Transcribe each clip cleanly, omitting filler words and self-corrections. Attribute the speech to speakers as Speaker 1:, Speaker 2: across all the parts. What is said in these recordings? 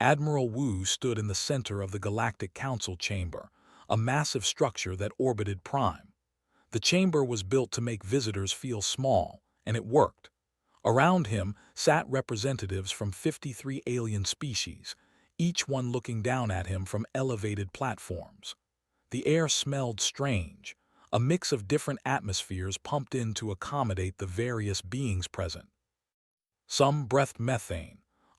Speaker 1: Admiral Wu stood in the center of the Galactic Council chamber, a massive structure that orbited Prime. The chamber was built to make visitors feel small, and it worked. Around him sat representatives from 53 alien species, each one looking down at him from elevated platforms. The air smelled strange, a mix of different atmospheres pumped in to accommodate the various beings present. Some breathed methane,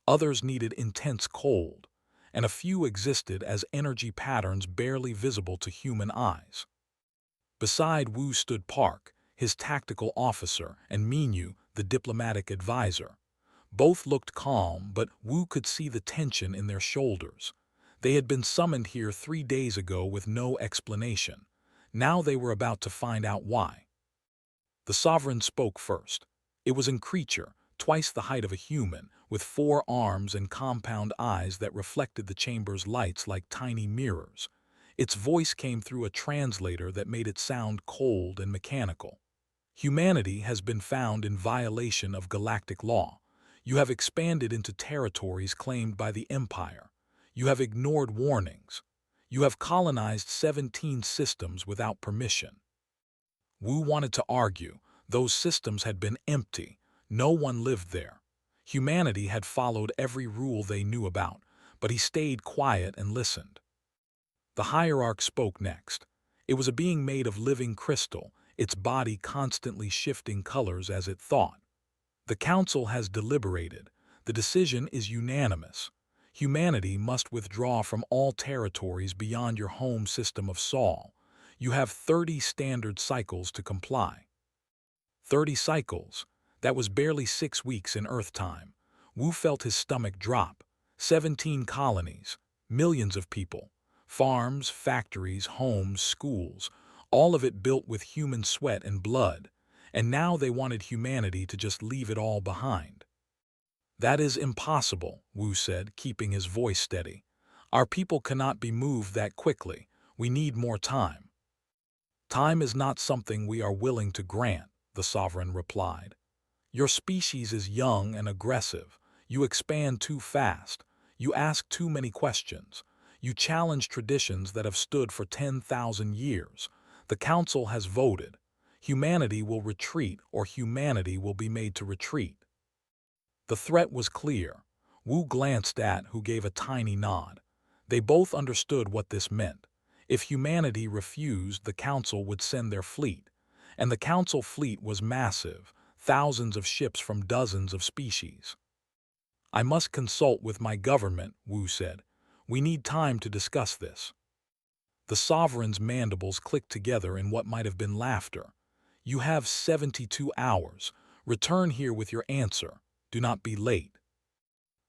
Speaker 1: others needed intense cold, and a few existed as energy patterns barely visible to human eyes. Beside Wu stood Park, his tactical officer, and Minyu, the diplomatic advisor. Both looked calm, but Wu could see the tension in their shoulders. They had been summoned here 3 days ago with no explanation. Now they were about to find out why. The sovereign spoke first. It was a creature, twice the height of a human, with 4 arms and compound eyes that reflected the chamber's lights like tiny mirrors. Its voice came through a translator that made it sound cold and mechanical. Humanity has been found in violation of galactic law. You have expanded into territories claimed by the Empire. You have ignored warnings. You have colonized 17 systems without permission. Wu wanted to argue. Those systems had been empty. No one lived there. Humanity had followed every rule they knew about, but he stayed quiet and listened. The hierarch spoke next. It was a being made of living crystal, its body constantly shifting colors as it thought. The council has deliberated. The decision is unanimous. Humanity must withdraw from all territories beyond your home system of Sol. You have 30 standard cycles to comply. 30 cycles? That was barely 6 weeks in Earth time. Wu felt his stomach drop. 17 colonies, millions of people, farms, factories, homes, schools, all of it built with human sweat and blood. And now they wanted humanity to just leave it all behind. That is impossible, Wu said, keeping his voice steady. Our people cannot be moved that quickly. We need more time. Time is not something we are willing to grant, the sovereign replied. Your species is young and aggressive. You expand too fast. You ask too many questions. You challenge traditions that have stood for 10,000 years. The council has voted. Humanity will retreat or humanity will be made to retreat. The threat was clear. Wu glanced at who gave a tiny nod. They both understood what this meant. If humanity refused, the council would send their fleet. And the council fleet was massive, thousands of ships from dozens of species. I must consult with my government, Wu said. We need time to discuss this. The sovereign's mandibles clicked together in what might have been laughter. You have 72 hours. Return here with your answer. Do not be late.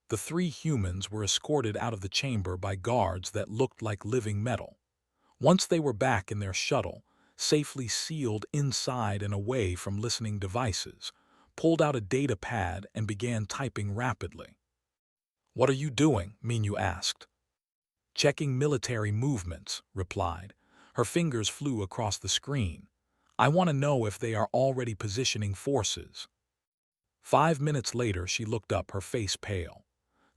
Speaker 1: The 3 humans were escorted out of the chamber by guards that looked like living metal. Once they were back in their shuttle, safely sealed inside and away from listening devices, pulled out a data pad and began typing rapidly. What are you doing? Minyu asked. Checking military movements, replied. Her fingers flew across the screen. I want to know if they are already positioning forces. 5 minutes later, she looked up, her face pale.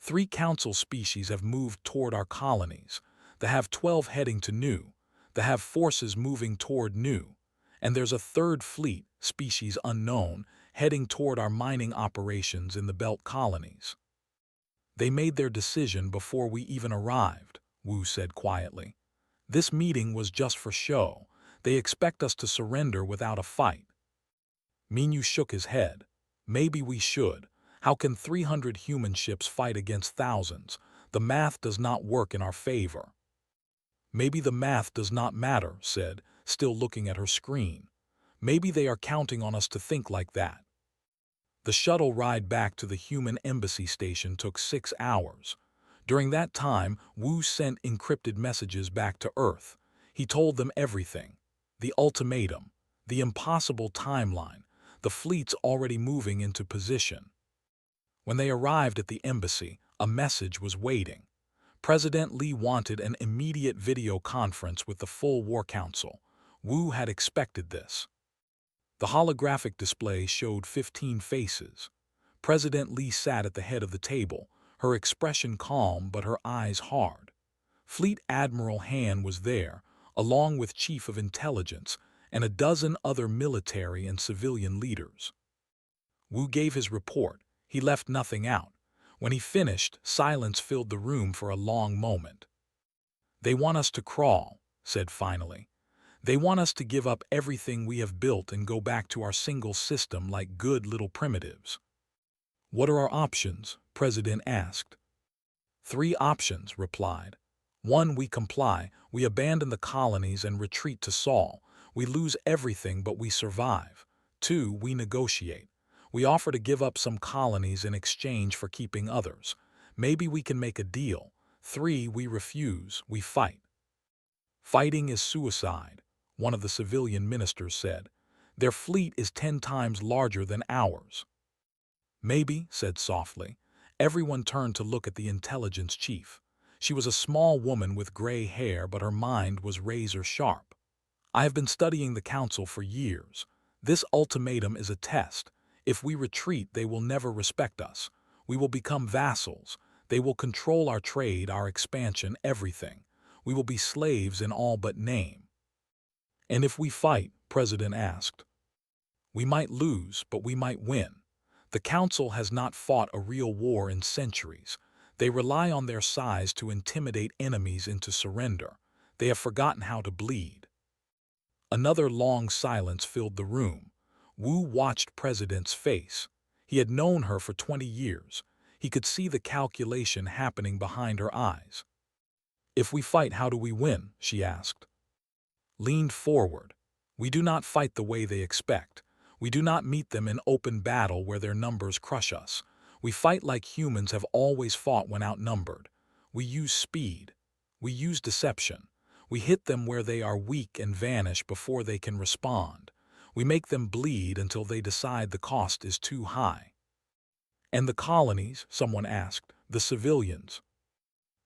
Speaker 1: 3 council species have moved toward our colonies. They have 12 heading to Nu. They have forces moving toward Nu. And there's a 3rd fleet, species unknown, heading toward our mining operations in the Belt colonies. They made their decision before we even arrived, Wu said quietly. This meeting was just for show. They expect us to surrender without a fight. Minyu shook his head. Maybe we should. How can 300 human ships fight against thousands? The math does not work in our favor. Maybe the math does not matter, said, still looking at her screen. Maybe they are counting on us to think like that. The shuttle ride back to the human embassy station took 6 hours. During that time, Wu sent encrypted messages back to Earth. He told them everything. The ultimatum, the impossible timeline, the fleets already moving into position. When they arrived at the embassy, a message was waiting. President Lee wanted an immediate video conference with the full War Council. Wu had expected this. The holographic display showed 15 faces. President Lee sat at the head of the table, her expression calm but her eyes hard. Fleet Admiral Han was there, along with Chief of Intelligence and a dozen other military and civilian leaders. Wu gave his report. He left nothing out. When he finished, silence filled the room for a long moment. "They want us to crawl," said finally. "They want us to give up everything we have built and go back to our single system like good little primitives." "What are our options?" President asked. "Three options," replied. "1. We comply. We abandon the colonies and retreat to Sol. We lose everything but we survive. 2. We negotiate. We offer to give up some colonies in exchange for keeping others. Maybe we can make a deal. 3. We refuse. We fight." "Fighting is suicide," one of the civilian ministers said. "Their fleet is 10 times larger than ours." "Maybe," said softly. Everyone turned to look at the intelligence chief. She was a small woman with gray hair, but her mind was razor sharp. "I have been studying the council for years. This ultimatum is a test. If we retreat, they will never respect us. We will become vassals. They will control our trade, our expansion, everything. We will be slaves in all but name." "And if we fight?" President asked. "We might lose, but we might win. The council has not fought a real war in centuries. They rely on their size to intimidate enemies into surrender. They have forgotten how to bleed." Another long silence filled the room. Wu watched President's face. He had known her for 20 years. He could see the calculation happening behind her eyes. "If we fight, how do we win?" she asked. Leaned forward. "We do not fight the way they expect. We do not meet them in open battle where their numbers crush us. We fight like humans have always fought when outnumbered. We use speed. We use deception. We hit them where they are weak and vanish before they can respond. We make them bleed until they decide the cost is too high." "And the colonies?" someone asked. "The civilians?"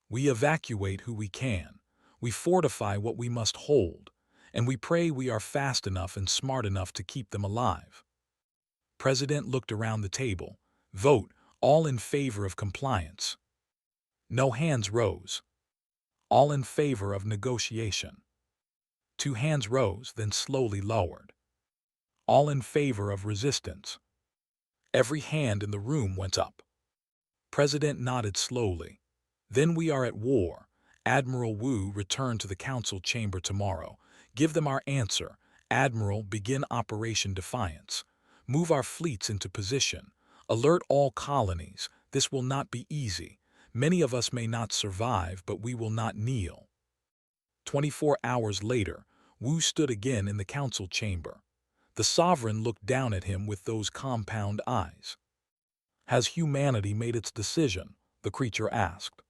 Speaker 1: "We evacuate who we can. We fortify what we must hold. And we pray we are fast enough and smart enough to keep them alive." President looked around the table. "Vote, all in favor of compliance." No hands rose. "All in favor of negotiation." 2 hands rose, then slowly lowered. "All in favor of resistance." Every hand in the room went up. President nodded slowly. "Then we are at war. Admiral Wu, return to the council chamber tomorrow. Give them our answer. Admiral, begin Operation Defiance. Move our fleets into position. Alert all colonies. This will not be easy. Many of us may not survive, but we will not kneel." 24 hours later, Wu stood again in the council chamber. The sovereign looked down at him with those compound eyes. "Has humanity made its decision?" the creature asked.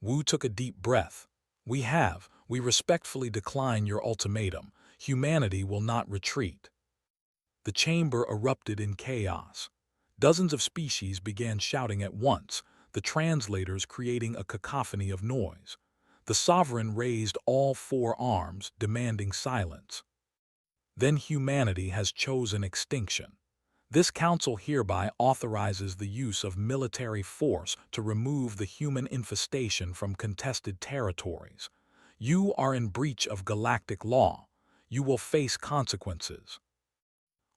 Speaker 1: Wu took a deep breath. "We have. We respectfully decline your ultimatum. Humanity will not retreat." The chamber erupted in chaos. Dozens of species began shouting at once, the translators creating a cacophony of noise. The sovereign raised all 4 arms, demanding silence. "Then humanity has chosen extinction. This council hereby authorizes the use of military force to remove the human infestation from contested territories. You are in breach of galactic law. You will face consequences."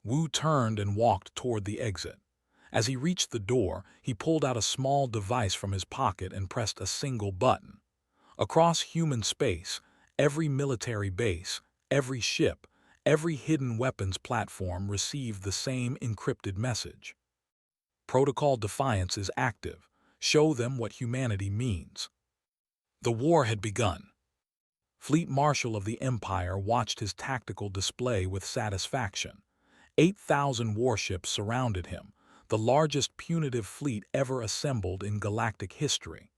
Speaker 1: Wu turned and walked toward the exit. As he reached the door, he pulled out a small device from his pocket and pressed a single button. Across human space, every military base, every ship, every hidden weapons platform received the same encrypted message. "Protocol Defiance is active. Show them what humanity means." The war had begun. Fleet Marshal of the Empire watched his tactical display with satisfaction. 8,000 warships surrounded him, the largest punitive fleet ever assembled in galactic history.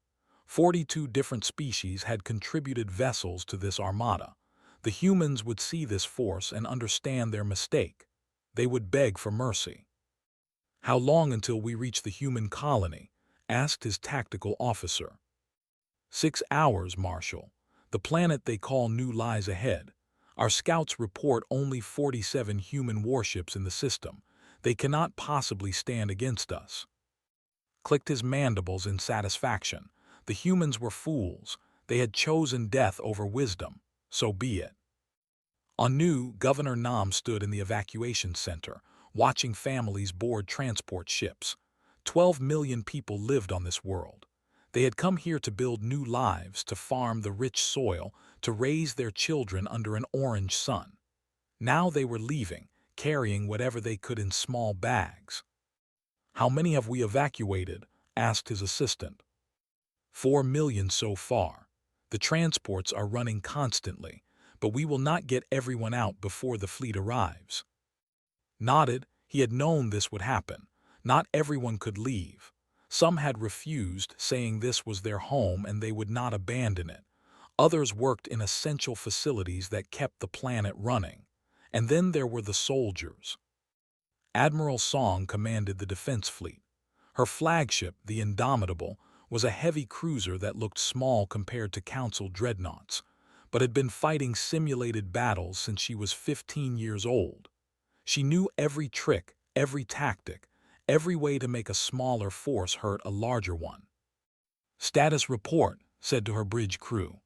Speaker 1: 42 different species had contributed vessels to this armada. The humans would see this force and understand their mistake. They would beg for mercy. "How long until we reach the human colony?" asked his tactical officer. 6 hours, Marshal. The planet they call New lies ahead. Our scouts report only 47 human warships in the system. They cannot possibly stand against us. clicked his mandibles in satisfaction. The humans were fools. They had chosen death over wisdom. So be it. Anu, Governor Nam stood in the evacuation center, watching families board transport ships. 12 million people lived on this world. They had come here to build new lives, to farm the rich soil, to raise their children under an orange sun. Now they were leaving, carrying whatever they could in small bags. "How many have we evacuated?" asked his assistant. 4 million so far. The transports are running constantly, but we will not get everyone out before the fleet arrives. Nodded. He had known this would happen. Not everyone could leave. Some had refused, saying this was their home and they would not abandon it. Others worked in essential facilities that kept the planet running. And then there were the soldiers. Admiral Song commanded the defense fleet. Her flagship, the Indomitable, was a heavy cruiser that looked small compared to Council dreadnoughts, but had been fighting simulated battles since she was 15 years old. She knew every trick, every tactic, every way to make a smaller force hurt a larger one. "Status report," said to her bridge crew.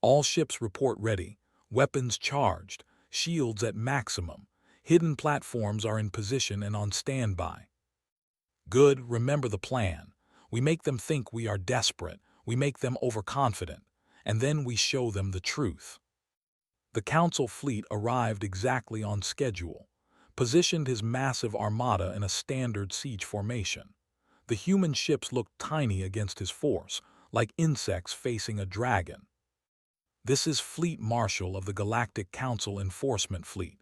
Speaker 1: "All ships report ready, weapons charged, shields at maximum, hidden platforms are in position and on standby." "Good, remember the plan. We make them think we are desperate, we make them overconfident, and then we show them the truth." The Council fleet arrived exactly on schedule, positioned his massive armada in a standard siege formation. The human ships looked tiny against his force, like insects facing a dragon. "This is Fleet Marshal of the Galactic Council Enforcement Fleet.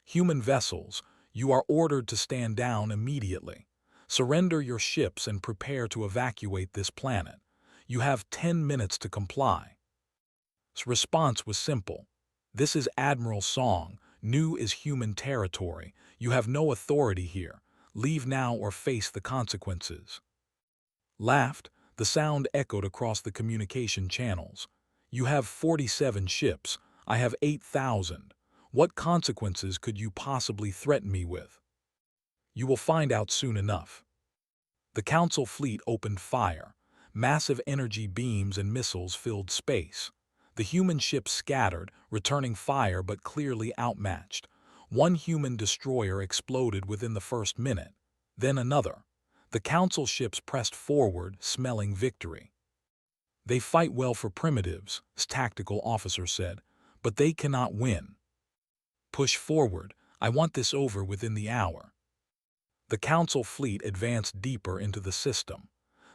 Speaker 1: Human vessels, you are ordered to stand down immediately. Surrender your ships and prepare to evacuate this planet. You have 10 minutes to comply." His response was simple. "This is Admiral Song. New is human territory. You have no authority here. Leave now or face the consequences." Laughed. The sound echoed across the communication channels. "You have 47 ships. I have 8,000. What consequences could you possibly threaten me with?" "You will find out soon enough." The Council fleet opened fire. Massive energy beams and missiles filled space. The human ships scattered, returning fire but clearly outmatched. One human destroyer exploded within the first minute. Then another. The Council ships pressed forward, smelling victory. "They fight well for primitives," his tactical officer said, "but they cannot win. Push forward. I want this over within the hour." The Council fleet advanced deeper into the system.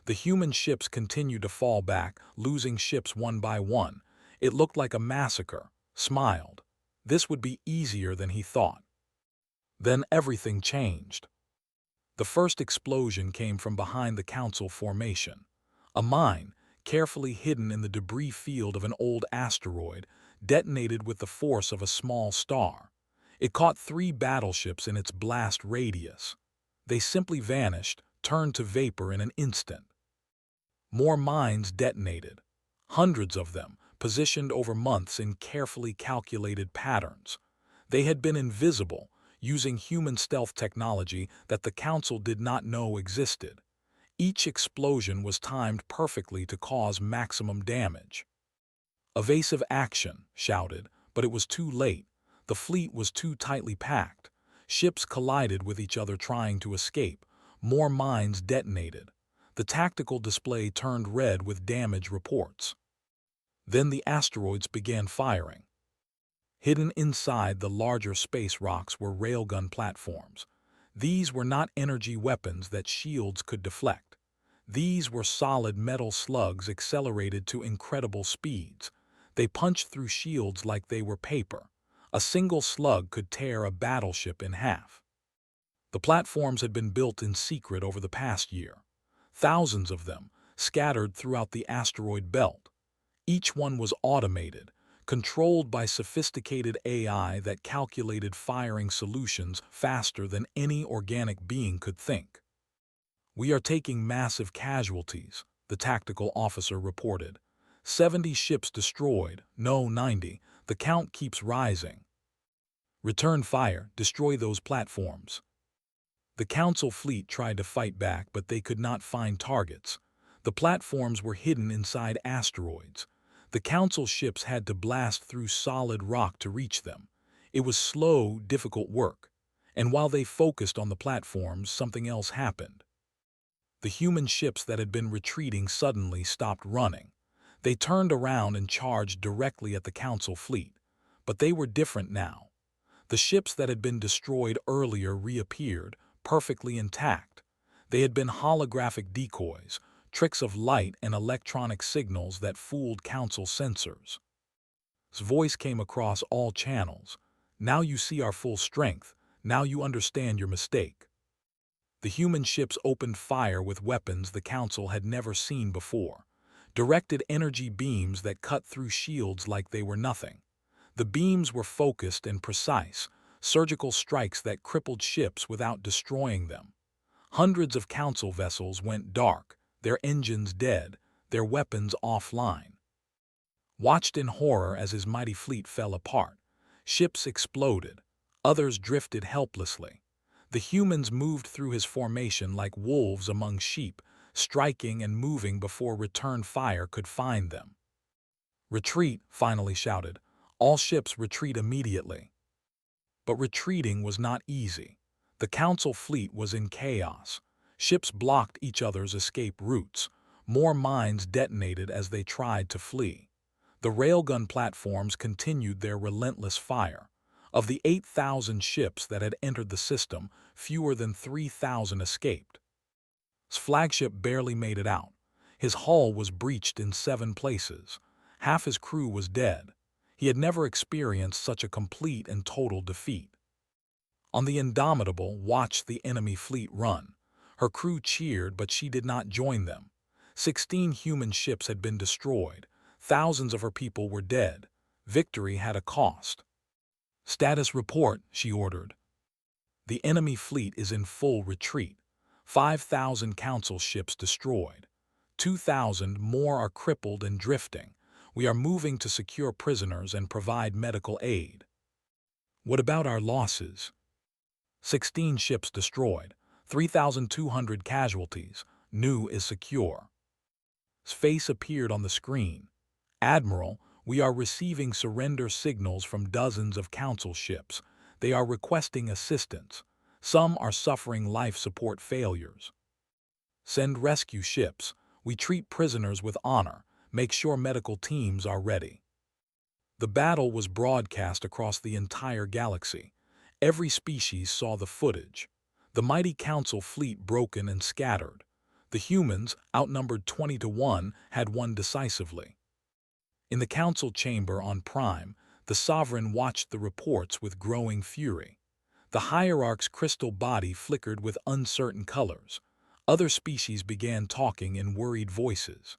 Speaker 1: The human ships continued to fall back, losing ships one by one. It looked like a massacre. Smiled. This would be easier than he thought. Then everything changed. The first explosion came from behind the Council formation. A mine, carefully hidden in the debris field of an old asteroid, detonated with the force of a small star. It caught 3 battleships in its blast radius. They simply vanished, turned to vapor in an instant. More mines detonated. Hundreds of them, positioned over months in carefully calculated patterns. They had been invisible, using human stealth technology that the Council did not know existed. Each explosion was timed perfectly to cause maximum damage. "Evasive action," shouted, but it was too late. The fleet was too tightly packed. Ships collided with each other trying to escape. More mines detonated. The tactical display turned red with damage reports. Then the asteroids began firing. Hidden inside the larger space rocks were railgun platforms. These were not energy weapons that shields could deflect. These were solid metal slugs accelerated to incredible speeds. They punched through shields like they were paper. A single slug could tear a battleship in half. The platforms had been built in secret over the past year. Thousands of them, scattered throughout the asteroid belt. Each one was automated, controlled by sophisticated AI that calculated firing solutions faster than any organic being could think. "We are taking massive casualties," the tactical officer reported. 70 ships destroyed, no 90, the count keeps rising. "Return fire, destroy those platforms." The Council fleet tried to fight back, but they could not find targets. The platforms were hidden inside asteroids. The Council ships had to blast through solid rock to reach them. It was slow, difficult work. And while they focused on the platforms, something else happened. The human ships that had been retreating suddenly stopped running. They turned around and charged directly at the Council fleet. But they were different now. The ships that had been destroyed earlier reappeared, perfectly intact. They had been holographic decoys, tricks of light and electronic signals that fooled Council sensors. His voice came across all channels. Now you see our full strength. Now you understand your mistake. The human ships opened fire with weapons the Council had never seen before. Directed energy beams that cut through shields like they were nothing. The beams were focused and precise, surgical strikes that crippled ships without destroying them. Hundreds of Council vessels went dark, their engines dead, their weapons offline. Watched in horror as his mighty fleet fell apart. Ships exploded. Others drifted helplessly. The humans moved through his formation like wolves among sheep, striking and moving before return fire could find them. "Retreat," finally shouted. "All ships retreat immediately." But retreating was not easy. The Council fleet was in chaos. Ships blocked each other's escape routes. More mines detonated as they tried to flee. The railgun platforms continued their relentless fire. Of the 8,000 ships that had entered the system, fewer than 3,000 escaped. His flagship barely made it out. His hull was breached in 7 places. Half his crew was dead. He had never experienced such a complete and total defeat. On the Indomitable watched the enemy fleet run. Her crew cheered, but she did not join them. 16 human ships had been destroyed. Thousands of her people were dead. Victory had a cost. "Status report," she ordered. "The enemy fleet is in full retreat. 5,000 Council ships destroyed. 2,000 more are crippled and drifting. We are moving to secure prisoners and provide medical aid." "What about our losses?" 16 ships destroyed. 3,200 casualties. New is secure. His face appeared on the screen. "Admiral, we are receiving surrender signals from dozens of Council ships. They are requesting assistance. Some are suffering life support failures. Send rescue ships. We treat prisoners with honor. Make sure medical teams are ready." The battle was broadcast across the entire galaxy. Every species saw the footage. The mighty Council fleet broken and scattered. The humans, outnumbered 20 to 1, had won decisively. In the Council chamber on Prime, the Sovereign watched the reports with growing fury. The Hierarch's crystal body flickered with uncertain colors. Other species began talking in worried voices.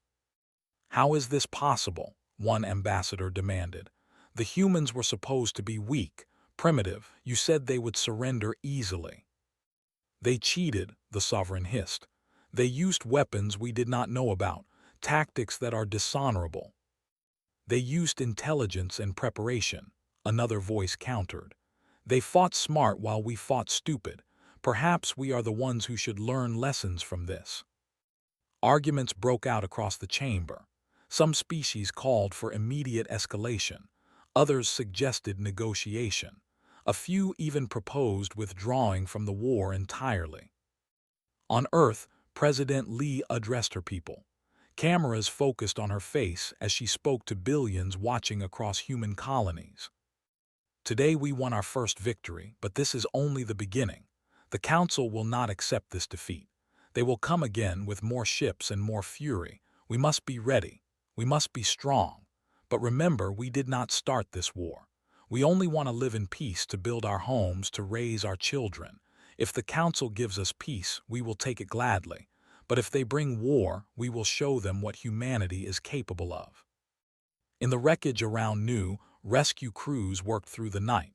Speaker 1: "How is this possible?" one ambassador demanded. "The humans were supposed to be weak, primitive. You said they would surrender easily." "They cheated," the Sovereign hissed. "They used weapons we did not know about, tactics that are dishonorable." "They used intelligence and preparation," another voice countered. "They fought smart while we fought stupid. Perhaps we are the ones who should learn lessons from this." Arguments broke out across the chamber. Some species called for immediate escalation. Others suggested negotiation. A few even proposed withdrawing from the war entirely. On Earth, President Lee addressed her people. Cameras focused on her face as she spoke to billions watching across human colonies. "Today we won our first victory, but this is only the beginning. The Council will not accept this defeat. They will come again with more ships and more fury. We must be ready. We must be strong. But remember, we did not start this war. We only want to live in peace, to build our homes, to raise our children. If the Council gives us peace, we will take it gladly. But if they bring war, we will show them what humanity is capable of." In the wreckage around New, rescue crews worked through the night.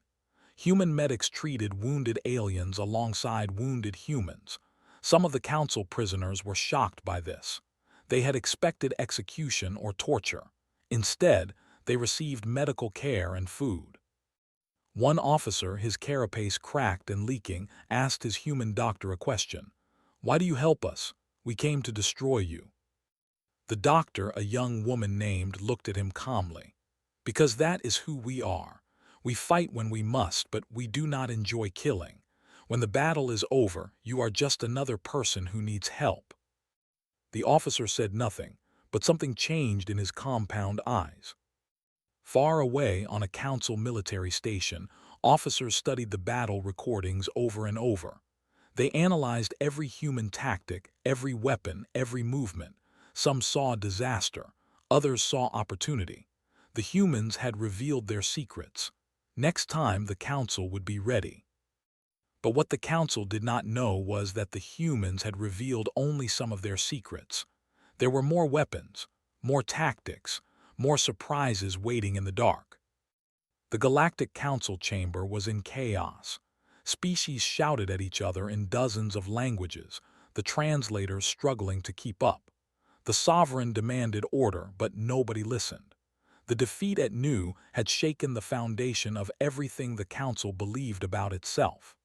Speaker 1: Human medics treated wounded aliens alongside wounded humans. Some of the Council prisoners were shocked by this. They had expected execution or torture. Instead, they received medical care and food. One officer, his carapace cracked and leaking, asked his human doctor a question. "Why do you help us? We came to destroy you." The doctor, a young woman named, looked at him calmly. "Because that is who we are. We fight when we must, but we do not enjoy killing. When the battle is over, you are just another person who needs help." The officer said nothing, but something changed in his compound eyes. Far away on a council military station, officers studied the battle recordings over and over. They analyzed every human tactic, every weapon, every movement. Some saw disaster, others saw opportunity. The humans had revealed their secrets. Next time the council would be ready. But what the council did not know was that the humans had revealed only some of their secrets. There were more weapons, more tactics, more surprises waiting in the dark. The Galactic Council chamber was in chaos. Species shouted at each other in dozens of languages, the translators struggling to keep up. The sovereign demanded order, but nobody listened. The defeat at Nu had shaken the foundation of everything the council believed about itself.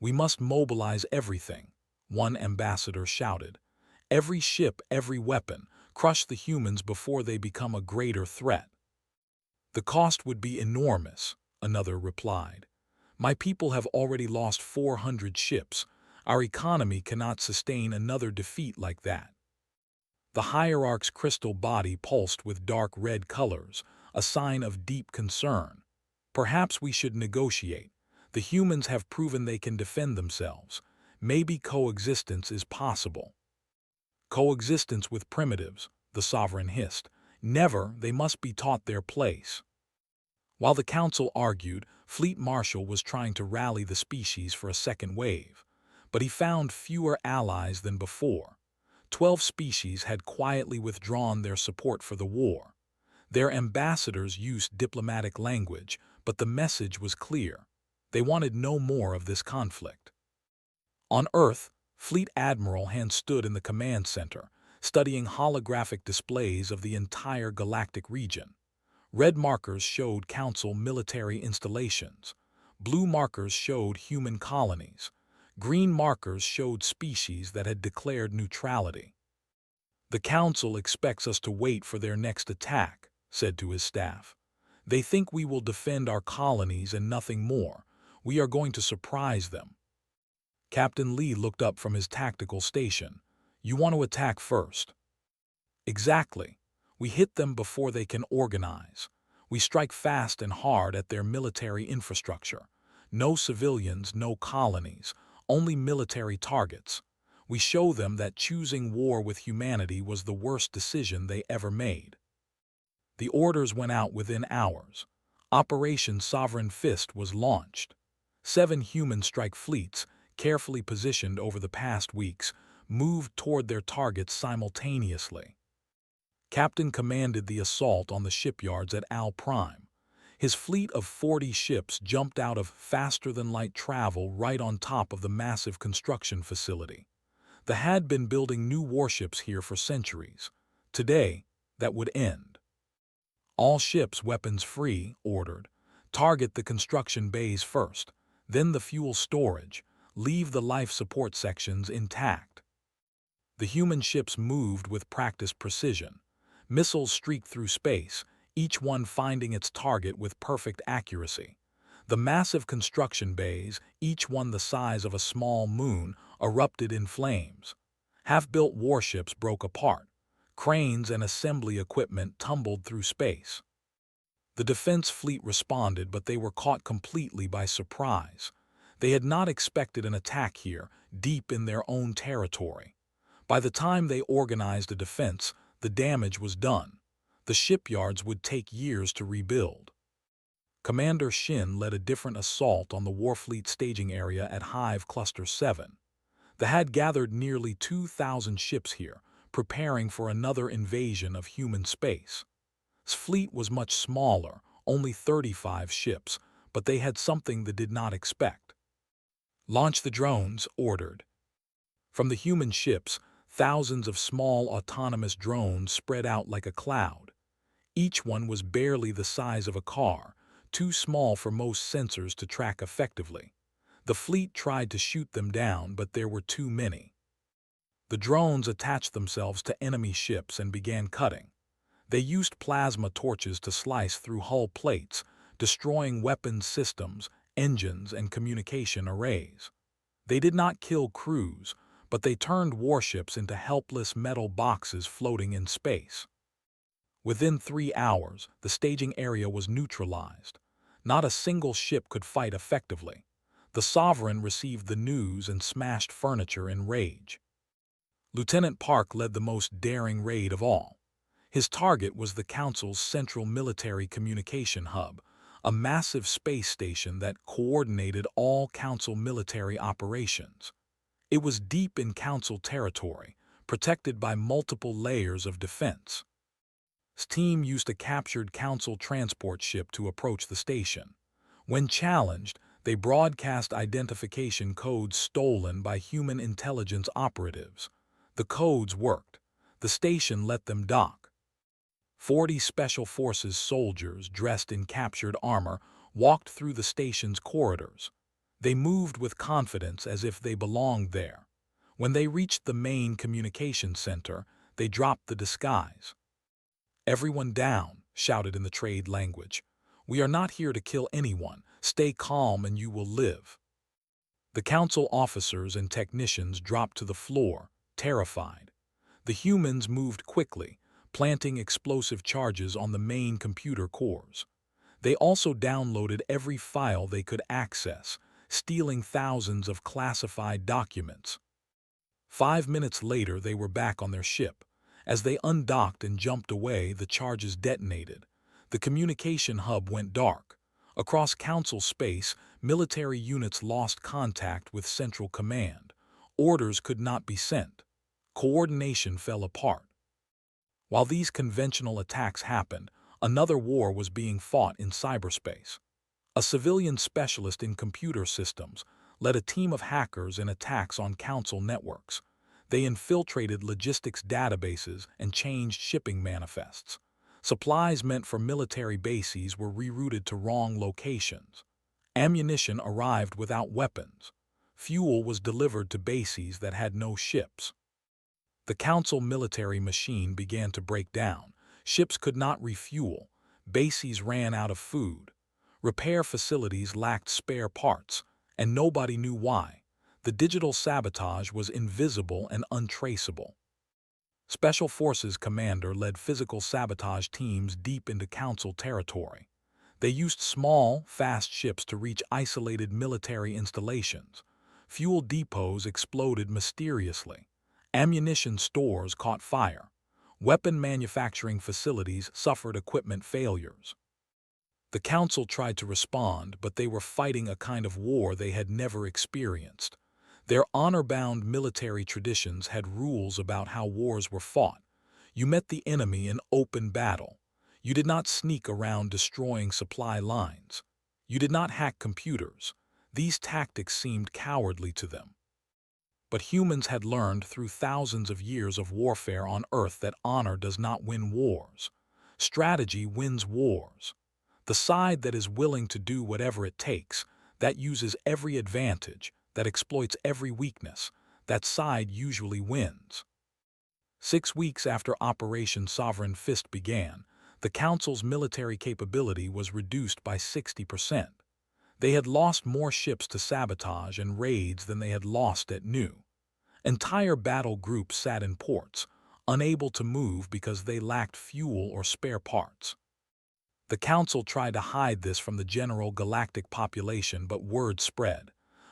Speaker 1: "We must mobilize everything," one ambassador shouted. "Every ship, every weapon, crush the humans before they become a greater threat." "The cost would be enormous," another replied. "My people have already lost 400 ships. Our economy cannot sustain another defeat like that." The hierarch's crystal body pulsed with dark red colors, a sign of deep concern. "Perhaps we should negotiate. The humans have proven they can defend themselves. Maybe coexistence is possible." "Coexistence with primitives," the sovereign hissed. "Never, they must be taught their place." While the council argued, Fleet Marshal was trying to rally the species for a second wave. But he found fewer allies than before. 12 species had quietly withdrawn their support for the war. Their ambassadors used diplomatic language, but the message was clear. They wanted no more of this conflict. On Earth, Fleet Admiral Han stood in the command center, studying holographic displays of the entire galactic region. Red markers showed council military installations. Blue markers showed human colonies. Green markers showed species that had declared neutrality. "The council expects us to wait for their next attack," said to his staff. "They think we will defend our colonies and nothing more. We are going to surprise them." Captain Lee looked up from his tactical station. "You want to attack first?" "Exactly. We hit them before they can organize. We strike fast and hard at their military infrastructure. No civilians, no colonies, only military targets. We show them that choosing war with humanity was the worst decision they ever made." The orders went out within hours. Operation Sovereign Fist was launched. 7 human strike fleets, carefully positioned over the past weeks, moved toward their targets simultaneously. Captain commanded the assault on the shipyards at Al Prime. His fleet of 40 ships jumped out of faster-than-light travel right on top of the massive construction facility. They had been building new warships here for centuries. Today, that would end. "All ships weapons-free," ordered. "Target the construction bays first, then the fuel storage. Leave the life support sections intact." The human ships moved with practiced precision. Missiles streaked through space, each one finding its target with perfect accuracy. The massive construction bays, each one the size of a small moon, erupted in flames. Half-built warships broke apart. Cranes and assembly equipment tumbled through space. The defense fleet responded, but they were caught completely by surprise. They had not expected an attack here, deep in their own territory. By the time they organized a defense, the damage was done. The shipyards would take years to rebuild. Commander Shin led a different assault on the Warfleet staging area at Hive Cluster 7. They had gathered nearly 2,000 ships here, preparing for another invasion of human space. His fleet was much smaller, only 35 ships, but they had something they did not expect. "Launch the drones," ordered. From the human ships, thousands of small autonomous drones spread out like a cloud. Each one was barely the size of a car, too small for most sensors to track effectively. The fleet tried to shoot them down, but there were too many. The drones attached themselves to enemy ships and began cutting. They used plasma torches to slice through hull plates, destroying weapons systems, engines, and communication arrays. They did not kill crews, but they turned warships into helpless metal boxes floating in space. Within 3 hours, the staging area was neutralized. Not a single ship could fight effectively. The Sovereign received the news and smashed furniture in rage. Lieutenant Park led the most daring raid of all. His target was the Council's central military communication hub, a massive space station that coordinated all Council military operations. It was deep in Council territory, protected by multiple layers of defense. His team used a captured Council transport ship to approach the station. When challenged, they broadcast identification codes stolen by human intelligence operatives. The codes worked. The station let them dock. 40 Special Forces soldiers dressed in captured armor walked through the station's corridors. They moved with confidence as if they belonged there. When they reached the main communication center, they dropped the disguise. "Everyone down," shouted in the trade language. "We are not here to kill anyone. Stay calm and you will live." The Council officers and technicians dropped to the floor, terrified. The humans moved quickly, planting explosive charges on the main computer cores. They also downloaded every file they could access, stealing thousands of classified documents. 5 minutes later, they were back on their ship. As they undocked and jumped away, the charges detonated. The communication hub went dark. Across Council space, military units lost contact with Central Command. Orders could not be sent. Coordination fell apart. While these conventional attacks happened, another war was being fought in cyberspace. A civilian specialist in computer systems led a team of hackers in attacks on Council networks. They infiltrated logistics databases and changed shipping manifests. Supplies meant for military bases were rerouted to wrong locations. Ammunition arrived without weapons. Fuel was delivered to bases that had no ships. The Council military machine began to break down. Ships could not refuel. Bases ran out of food. Repair facilities lacked spare parts, and nobody knew why. The digital sabotage was invisible and untraceable. Special Forces Commander led physical sabotage teams deep into Council territory. They used small, fast ships to reach isolated military installations. Fuel depots exploded mysteriously. Ammunition stores caught fire. Weapon manufacturing facilities suffered equipment failures. The Council tried to respond, but they were fighting a kind of war they had never experienced. Their honor-bound military traditions had rules about how wars were fought. You met the enemy in open battle. You did not sneak around destroying supply lines. You did not hack computers. These tactics seemed cowardly to them. But humans had learned through thousands of years of warfare on Earth that honor does not win wars. Strategy wins wars. The side that is willing to do whatever it takes, that uses every advantage, that exploits every weakness, that side usually wins. 6 weeks after Operation Sovereign Fist began, the Council's military capability was reduced by 60%. They had lost more ships to sabotage and raids than they had lost at New. Entire battle groups sat in ports, unable to move because they lacked fuel or spare parts. The Council tried to hide this from the general galactic population, but word spread.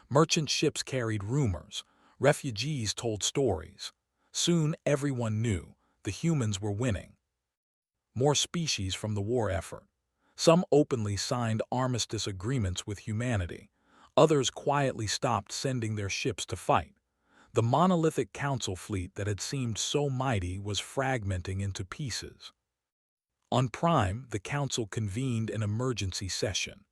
Speaker 1: Merchant ships carried rumors. Refugees told stories. Soon everyone knew the humans were winning. More species from the war effort. Some openly signed armistice agreements with humanity. Others quietly stopped sending their ships to fight. The monolithic Council fleet that had seemed so mighty was fragmenting into pieces. On Prime, the Council convened an emergency session.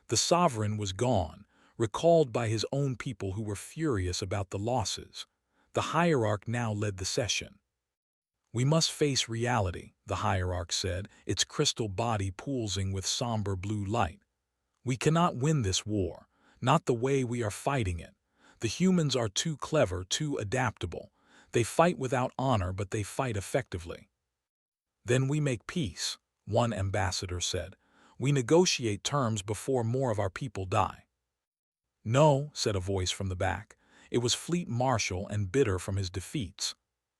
Speaker 1: The Sovereign was gone, recalled by his own people who were furious about the losses. The Hierarch now led the session. "We must face reality," the Hierarch said, its crystal body pulsing with somber blue light. We cannot win this war, not the way we are fighting it. The humans are too clever, too adaptable. They fight without honor, but they fight effectively. Then we make peace, one ambassador said. We negotiate terms before more of our people die. No, said a voice from the back. It was Fleet Marshal and bitter from his defeats.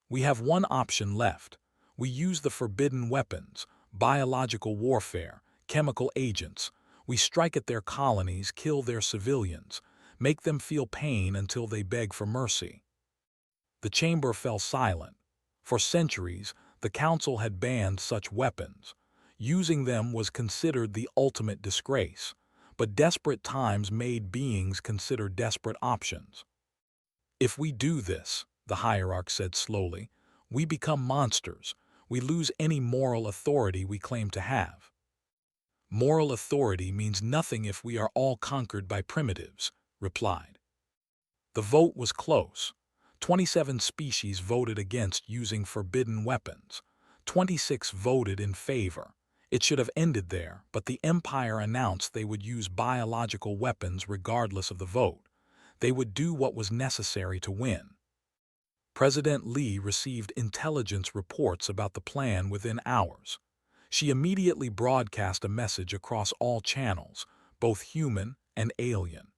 Speaker 1: We have one option left. We use the forbidden weapons, biological warfare, chemical agents. We strike at their colonies, kill their civilians, make them feel pain until they beg for mercy. The chamber fell silent. For centuries, the council had banned such weapons. Using them was considered the ultimate disgrace, but desperate times made beings consider desperate options. If we do this, the hierarch said slowly, we become monsters. We lose any moral authority we claim to have. Moral authority means nothing if we are all conquered by primitives, replied. The vote was close. 27 species voted against using forbidden weapons. 26 voted in favor. It should have ended there, but the Empire announced they would use biological weapons regardless of the vote. They would do what was necessary to win. President Lee received intelligence reports about the plan within hours. She immediately broadcast a message across all channels, both human and alien.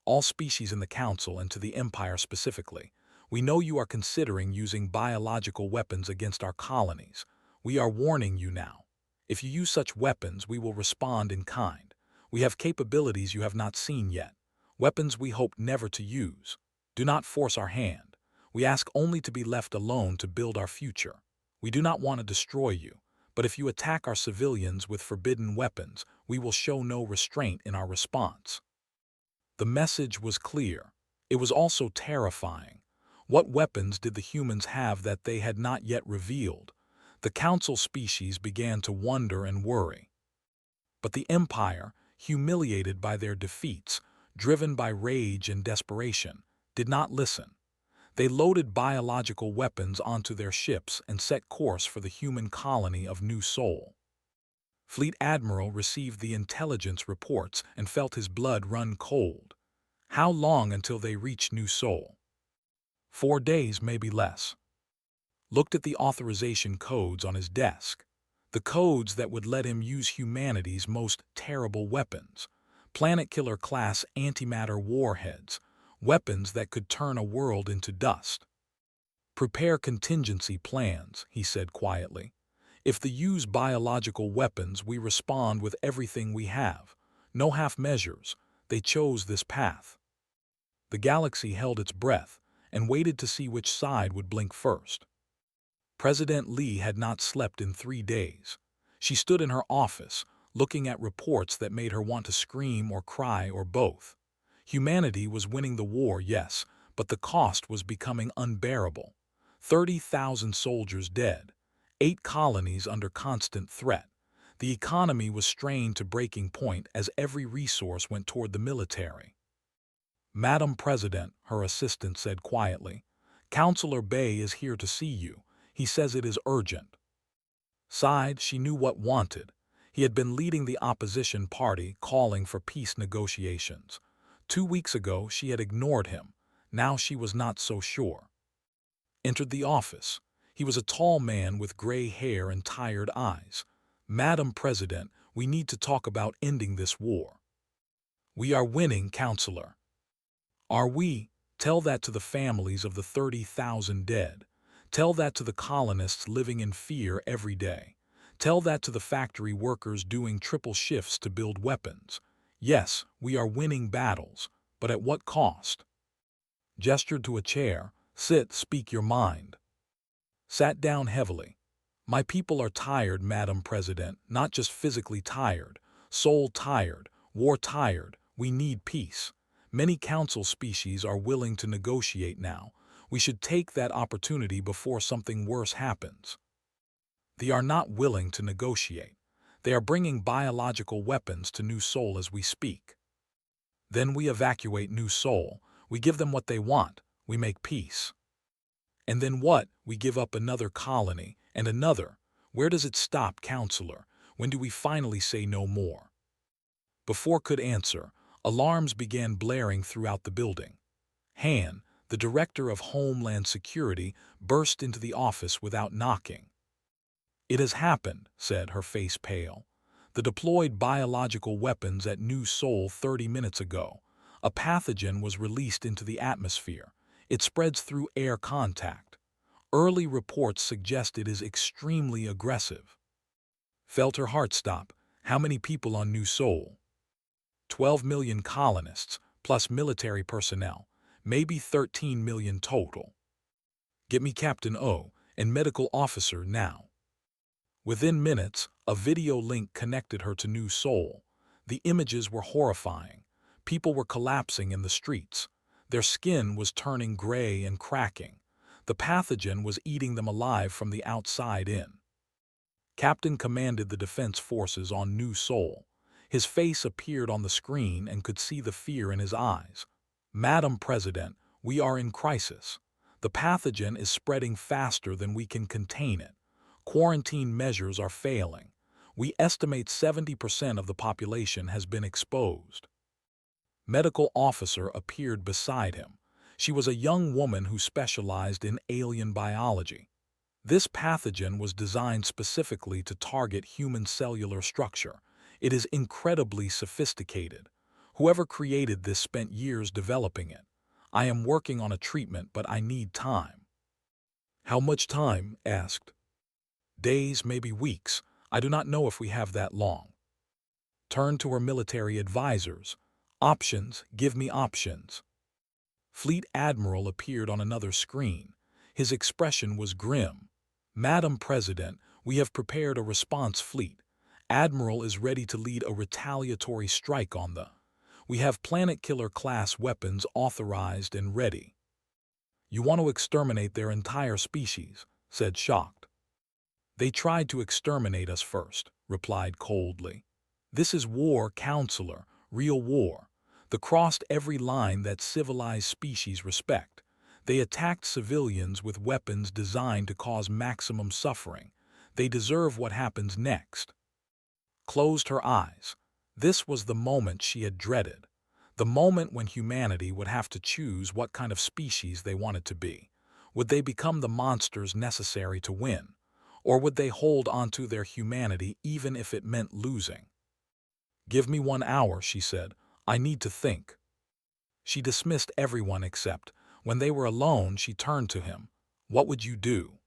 Speaker 1: All species in the Council and to the Empire specifically, we know you are considering using biological weapons against our colonies. We are warning you now. If you use such weapons, we will respond in kind. We have capabilities you have not seen yet, weapons we hope never to use. Do not force our hand. We ask only to be left alone to build our future. We do not want to destroy you, but if you attack our civilians with forbidden weapons, we will show no restraint in our response. The message was clear. It was also terrifying. What weapons did the humans have that they had not yet revealed? The council species began to wonder and worry. But the Empire, humiliated by their defeats, driven by rage and desperation, did not listen. They loaded biological weapons onto their ships and set course for the human colony of New Sol. Fleet Admiral received the intelligence reports and felt his blood run cold. How long until they reached New Sol? 4 days, maybe less. Looked at the authorization codes on his desk. The codes that would let him use humanity's most terrible weapons. Planet-killer class antimatter warheads. Weapons that could turn a world into dust. Prepare contingency plans, he said quietly. If they use biological weapons, we respond with everything we have. No half measures. They chose this path. The galaxy held its breath and waited to see which side would blink first. President Lee had not slept in 3 days. She stood in her office, looking at reports that made her want to scream or cry or both. Humanity was winning the war, yes, but the cost was becoming unbearable. 30,000 soldiers dead, 8 colonies under constant threat. The economy was strained to breaking point as every resource went toward the military. Madam President, her assistant said quietly, Councillor Bay is here to see you. He says it is urgent. Sighed, she knew what wanted. He had been leading the opposition party, calling for peace negotiations. 2 weeks ago, she had ignored him. Now she was not so sure. Entered the office. He was a tall man with gray hair and tired eyes. Madam President, we need to talk about ending this war. We are winning, Counselor. Are we? Tell that to the families of the 30,000 dead. Tell that to the colonists living in fear every day. Tell that to the factory workers doing triple shifts to build weapons. Yes, we are winning battles, but at what cost? Gestured to a chair. Sit, speak your mind. Sat down heavily. My people are tired, Madam President, not just physically tired, soul tired, war tired. We need peace. Many council species are willing to negotiate now. We should take that opportunity before something worse happens. They are not willing to negotiate. They are bringing biological weapons to New Sol as we speak. Then we evacuate New Sol. We give them what they want. We make peace. And then what? We give up another colony and another. Where does it stop, Counselor? When do we finally say no more? Before could answer, alarms began blaring throughout the building. Han, the director of Homeland Security, burst into the office without knocking. "It has happened," said, her face pale. "The deployed biological weapons at New Seoul 30 minutes ago. A pathogen was released into the atmosphere. It spreads through air contact. Early reports suggest it is extremely aggressive." Felt her heart stop. How many people on New Seoul? 12 million colonists, plus military personnel. Maybe 13 million total. "Get me Captain O and medical officer now." Within minutes, a video link connected her to New Seoul. The images were horrifying. People were collapsing in the streets. Their skin was turning gray and cracking. The pathogen was eating them alive from the outside in. Captain commanded the defense forces on New Seoul. His face appeared on the screen and could see the fear in his eyes. "Madam President, we are in crisis. The pathogen is spreading faster than we can contain it. Quarantine measures are failing. We estimate 70% of the population has been exposed." Medical officer appeared beside him. She was a young woman who specialized in alien biology. This pathogen was designed specifically to target human cellular structure. It is incredibly sophisticated. Whoever created this spent years developing it. I am working on a treatment, but I need time. "How much time?" asked. "Days, maybe weeks. I do not know if we have that long." Turned to her military advisors. "Options, give me options." Fleet Admiral appeared on another screen. His expression was grim. "Madam President, we have prepared a response fleet. Admiral is ready to lead a retaliatory strike on the. We have Planet Killer class weapons authorized and ready." "You want to exterminate their entire species," said shocked. "They tried to exterminate us first," replied coldly. "This is war, counselor, real war. They crossed every line that civilized species respect. They attacked civilians with weapons designed to cause maximum suffering. They deserve what happens next." Closed her eyes. This was the moment she had dreaded. The moment when humanity would have to choose what kind of species they wanted to be. Would they become the monsters necessary to win? Or would they hold onto their humanity even if it meant losing? "Give me 1 hour," she said. "I need to think." She dismissed everyone except, when they were alone, she turned to him. "What would you do?"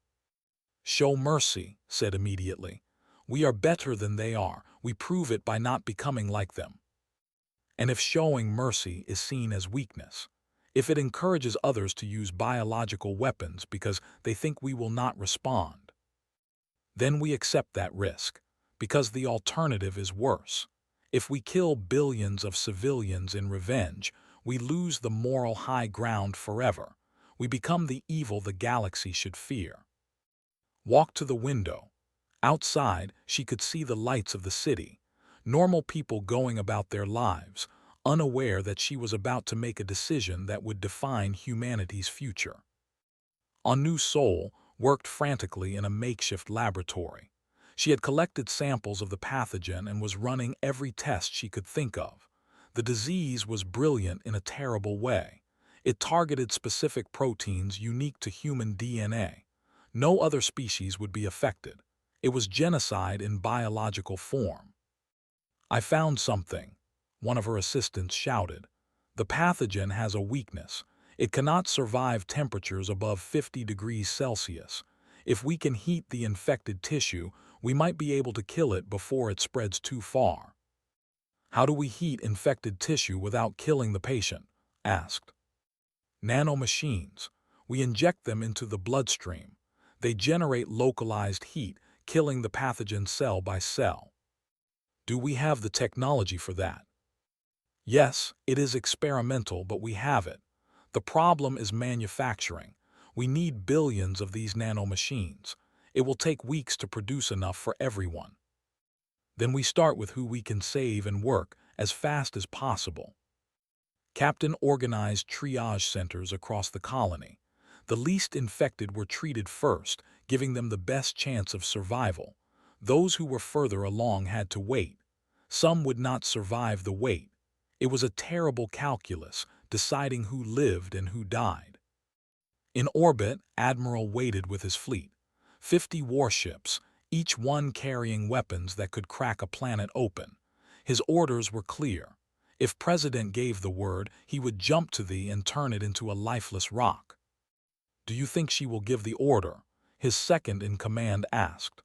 Speaker 1: "Show mercy," said immediately. "We are better than they are. We prove it by not becoming like them." And if showing mercy is seen as weakness, if it encourages others to use biological weapons because they think we will not respond, then we accept that risk, because the alternative is worse. If we kill billions of civilians in revenge, we lose the moral high ground forever. We become the evil the galaxy should fear. Walked to the window. Outside, she could see the lights of the city, normal people going about their lives, unaware that she was about to make a decision that would define humanity's future. On New Seoul, worked frantically in a makeshift laboratory. She had collected samples of the pathogen and was running every test she could think of. The disease was brilliant in a terrible way. It targeted specific proteins unique to human DNA. No other species would be affected. It was genocide in biological form. "I found something," one of her assistants shouted. "The pathogen has a weakness. It cannot survive temperatures above 50 degrees Celsius. If we can heat the infected tissue, we might be able to kill it before it spreads too far." "How do we heat infected tissue without killing the patient?" asked. "Nanomachines. We inject them into the bloodstream. They generate localized heat, killing the pathogen cell by cell." "Do we have the technology for that?" "Yes, it is experimental, but we have it. The problem is manufacturing. We need billions of these nanomachines. It will take weeks to produce enough for everyone. Then we start with who we can save and work as fast as possible." Captain organized triage centers across the colony. The least infected were treated first, giving them the best chance of survival. Those who were further along had to wait. Some would not survive the weight. It was a terrible calculus, deciding who lived and who died. In orbit, Admiral waited with his fleet. 50 warships, each one carrying weapons that could crack a planet open. His orders were clear. If President gave the word, he would jump to thee and turn it into a lifeless rock. "Do you think she will give the order?" his second-in-command asked.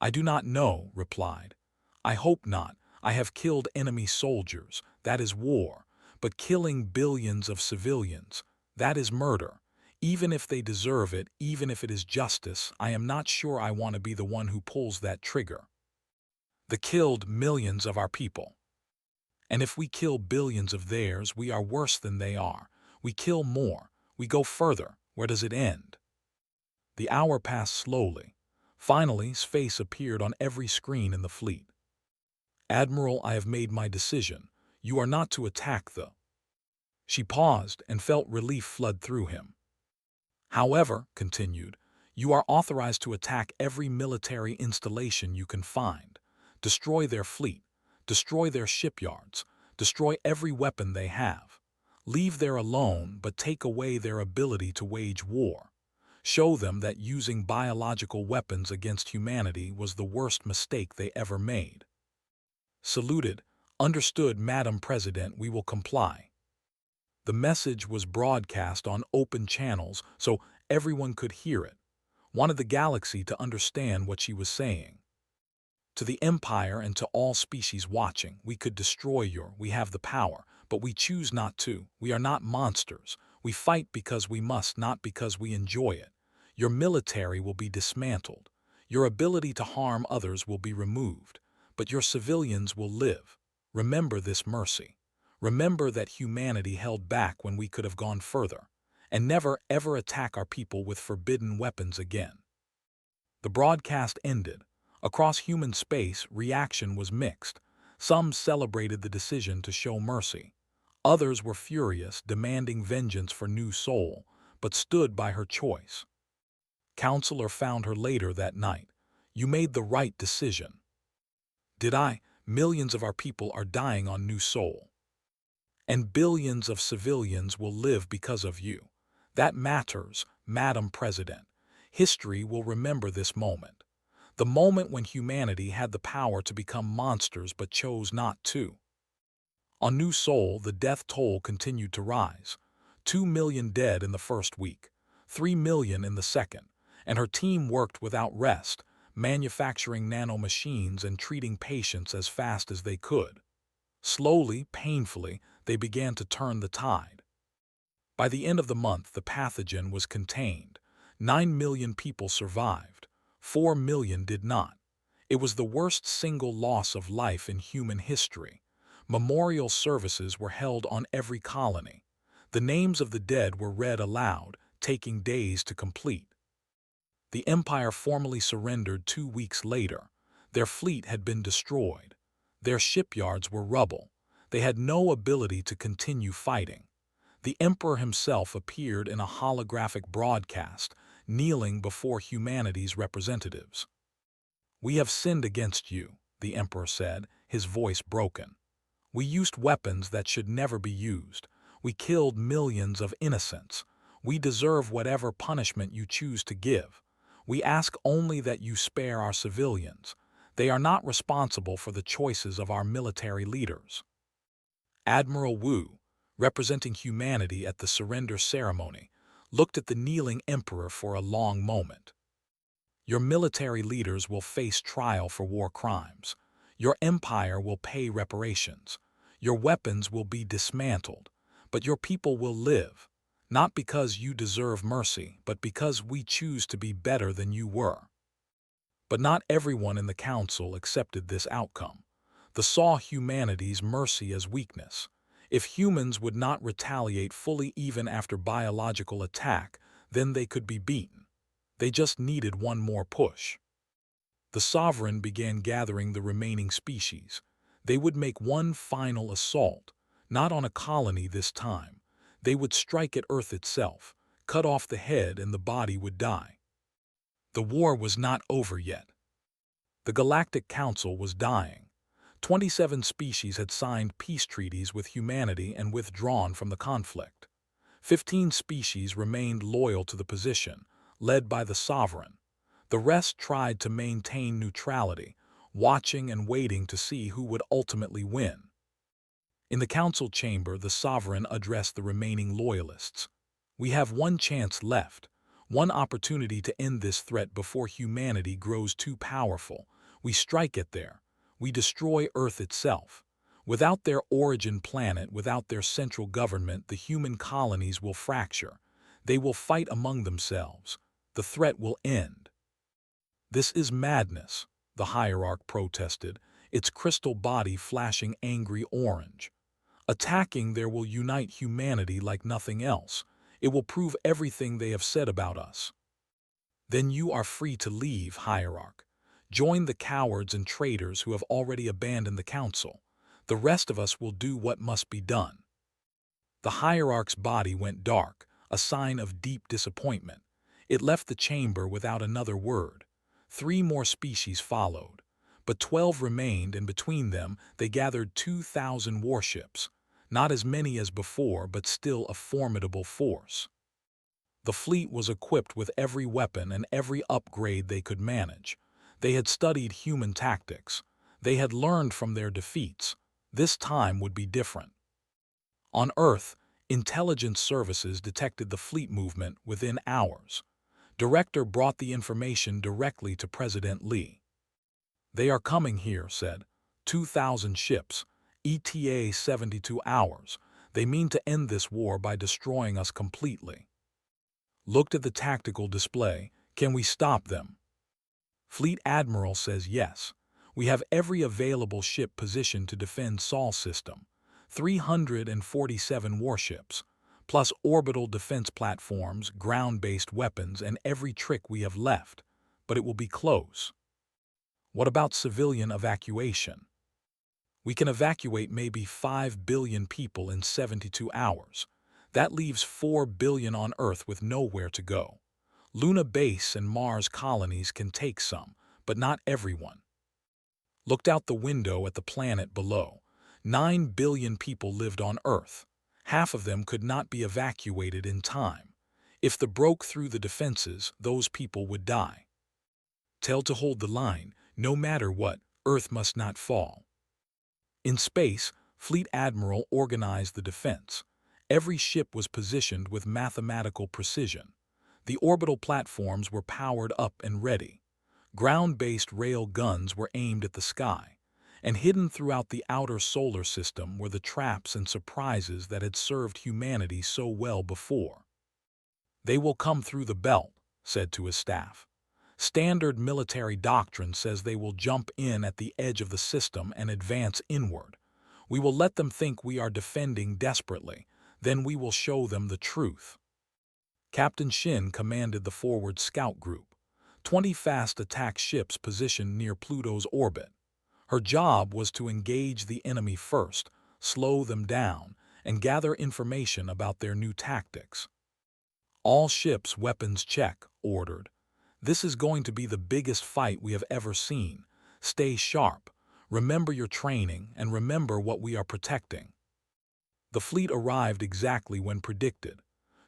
Speaker 1: "I do not know," replied. "I hope not. I have killed enemy soldiers. That is war. But killing billions of civilians, that is murder. Even if they deserve it, even if it is justice, I am not sure I want to be the one who pulls that trigger. The killed millions of our people. And if we kill billions of theirs, we are worse than they are. We kill more. We go further. Where does it end?" The hour passed slowly. Finally, his face appeared on every screen in the fleet. "Admiral, I have made my decision. You are not to attack the—" She paused and felt relief flood through him. "However," continued, "you are authorized to attack every military installation you can find. Destroy their fleet. Destroy their shipyards. Destroy every weapon they have. Leave there alone, but take away their ability to wage war. Show them that using biological weapons against humanity was the worst mistake they ever made." Saluted. "Understood, Madam President, we will comply." The message was broadcast on open channels so everyone could hear it. Wanted the galaxy to understand what she was saying. "To the Empire and to all species watching, we could destroy we have the power, but we choose not to. We are not monsters. We fight because we must, not because we enjoy it. Your military will be dismantled. Your ability to harm others will be removed, but your civilians will live. Remember this mercy. Remember that humanity held back when we could have gone further, and never ever attack our people with forbidden weapons again." The broadcast ended. Across human space, reaction was mixed. Some celebrated the decision to show mercy. Others were furious, demanding vengeance for New Soul, but stood by her choice. Counselor found her later that night. "You made the right decision." "Did I? Millions of our people are dying on New Soul. And billions of civilians will live because of you. That matters, Madam President. History will remember this moment. The moment when humanity had the power to become monsters but chose not to." On New Soul, the death toll continued to rise. 2 million dead in the first week, 3 million in the second, and her team worked without rest, manufacturing nanomachines and treating patients as fast as they could. Slowly, painfully, they began to turn the tide. By the end of the month, the pathogen was contained. 9 million people survived. 4 million did not. It was the worst single loss of life in human history. Memorial services were held on every colony. The names of the dead were read aloud, taking days to complete. The Empire formally surrendered 2 weeks later. Their fleet had been destroyed. Their shipyards were rubble. They had no ability to continue fighting. The Emperor himself appeared in a holographic broadcast, kneeling before humanity's representatives. "We have sinned against you," the Emperor said, his voice broken. "We used weapons that should never be used. We killed millions of innocents. We deserve whatever punishment you choose to give. We ask only that you spare our civilians. They are not responsible for the choices of our military leaders." Admiral Wu, representing humanity at the surrender ceremony, looked at the kneeling emperor for a long moment. "Your military leaders will face trial for war crimes. Your empire will pay reparations. Your weapons will be dismantled. But your people will live, not because you deserve mercy, but because we choose to be better than you were." But not everyone in the council accepted this outcome. They saw humanity's mercy as weakness. If humans would not retaliate fully even after biological attack, then they could be beaten. They just needed one more push. The sovereign began gathering the remaining species. They would make one final assault, not on a colony this time. They would strike at Earth itself, cut off the head, and the body would die. The war was not over yet. The Galactic Council was dying. 27 species had signed peace treaties with humanity and withdrawn from the conflict. 15 species remained loyal to the position, led by the sovereign. The rest tried to maintain neutrality, watching and waiting to see who would ultimately win. In the council chamber, the sovereign addressed the remaining loyalists. "We have one chance left, one opportunity to end this threat before humanity grows too powerful. We strike it there. We destroy Earth itself. Without their origin planet, without their central government, the human colonies will fracture. They will fight among themselves. The threat will end." "This is madness," the hierarch protested, its crystal body flashing angry orange. "Attacking there will unite humanity like nothing else. It will prove everything they have said about us." "Then you are free to leave, hierarch. Join the cowards and traitors who have already abandoned the council. The rest of us will do what must be done." The hierarch's body went dark, a sign of deep disappointment. It left the chamber without another word. 3 more species followed, but 12 remained, and between them they gathered 2,000 warships. Not as many as before, but still a formidable force. The fleet was equipped with every weapon and every upgrade they could manage. They had studied human tactics. They had learned from their defeats. This time would be different. On Earth, intelligence services detected the fleet movement within hours. Director brought the information directly to President Lee. "They are coming here," said. 2,000 ships. ETA 72 hours. They mean to end this war by destroying us completely." Looked at the tactical display. "Can we stop them?" Fleet Admiral says yes. "We have every available ship positioned to defend Sol system. 347 warships, plus orbital defense platforms, ground-based weapons, and every trick we have left. But it will be close." "What about civilian evacuation?" "We can evacuate maybe 5 billion people in 72 hours. That leaves 4 billion on Earth with nowhere to go. Luna base and Mars colonies can take some, but not everyone." Looked out the window at the planet below. 9 billion people lived on Earth. Half of them could not be evacuated in time. If the broke through the defenses, those people would die. "Tell to hold the line. No matter what, Earth must not fall." In space, Fleet Admiral organized the defense. Every ship was positioned with mathematical precision. The orbital platforms were powered up and ready. Ground-based rail guns were aimed at the sky. And hidden throughout the outer solar system were the traps and surprises that had served humanity so well before. "They will come through the belt," said to his staff. "Standard military doctrine says they will jump in at the edge of the system and advance inward. We will let them think we are defending desperately. Then we will show them the truth." Captain Shin commanded the forward scout group. 20 fast attack ships positioned near Pluto's orbit. Her job was to engage the enemy first, slow them down, and gather information about their new tactics. "All ships weapons check," ordered. "This is going to be the biggest fight we have ever seen. Stay sharp, remember your training, and remember what we are protecting." The fleet arrived exactly when predicted.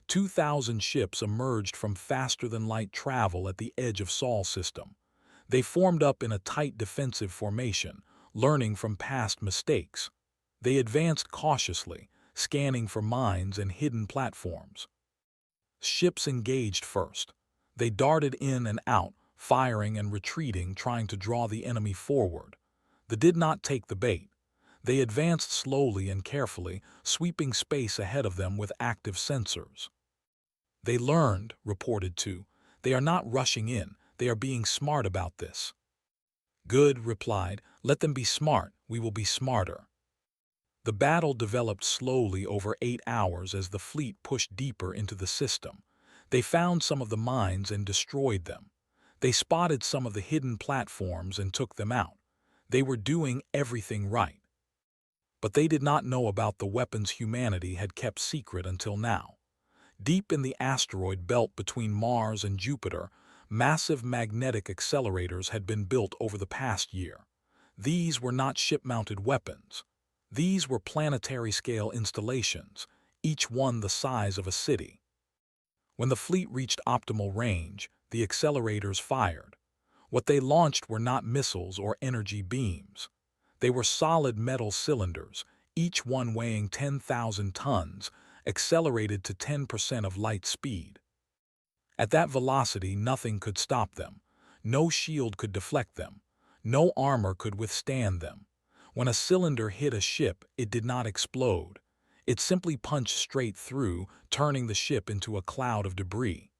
Speaker 1: 2,000 ships emerged from faster-than-light travel at the edge of Sol system. They formed up in a tight defensive formation, learning from past mistakes. They advanced cautiously, scanning for mines and hidden platforms. Ships engaged first. They darted in and out, firing and retreating, trying to draw the enemy forward. They did not take the bait. They advanced slowly and carefully, sweeping space ahead of them with active sensors. "They learned," reported two. "They are not rushing in. They are being smart about this." "Good," replied. "Let them be smart. We will be smarter." The battle developed slowly over 8 hours as the fleet pushed deeper into the system. They found some of the mines and destroyed them. They spotted some of the hidden platforms and took them out. They were doing everything right. But they did not know about the weapons humanity had kept secret until now. Deep in the asteroid belt between Mars and Jupiter, massive magnetic accelerators had been built over the past year. These were not ship-mounted weapons. These were planetary-scale installations, each one the size of a city. When the fleet reached optimal range, the accelerators fired. What they launched were not missiles or energy beams. They were solid metal cylinders, each one weighing 10,000 tons, accelerated to 10% of light speed. At that velocity, nothing could stop them. No shield could deflect them. No armor could withstand them. When a cylinder hit a ship, it did not explode. It simply punched straight through, turning the ship into a cloud of debris.